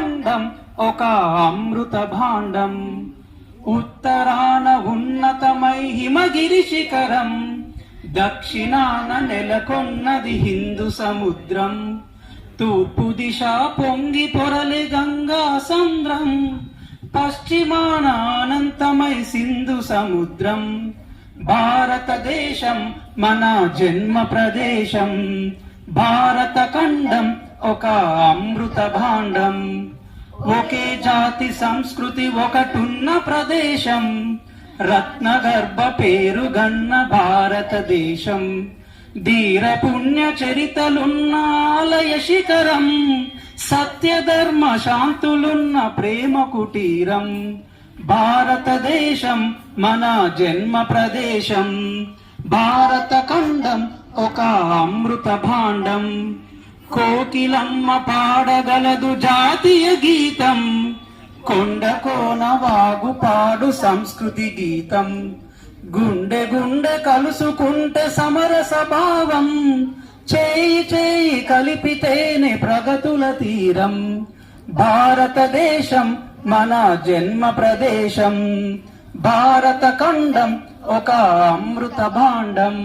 ఖండం ఒక అమృత భాండం. ఉత్తరాన ఉన్నతమై హిమగిరి శిఖరం, దక్షిణాన నెలకొన్నది హిందూ సముద్రం. తూర్పు దిశ పొంగి పొరలి గంగా సంద్రం, పశ్చిమాన అనంతమై సింధు సముద్రం. భారతదేశం మన జన్మ ప్రదేశం, భారత ఖండం ఒక అమృత భాండం. ఒకే జాతి సంస్కృతి ఒకటున్న ప్రదేశం, రత్నగర్భ పేరుగన్న భారతదేశం. ధీర పుణ్య చరితలున్న ఆలయ శిఖరం, సత్యధర్మ శాంతులున్న ప్రేమ కుటీరం. భారతదేశం మన జన్మ ప్రదేశం, భారత ఖండం ఒక అమృత భాండం. కోకిలమ్మ పాడగలదు జాతీయ గీతం, కొండ కోన వాగు పాడు సంస్కృతి గీతం. గుండె గుండె కలుసుకుంటే సమరస భావం, చేయి చేయి కలిపితేనే ప్రగతుల తీరం. భారతదేశం మన జన్మ ప్రదేశం, భారత ఖండం ఒక అమృత భాండం.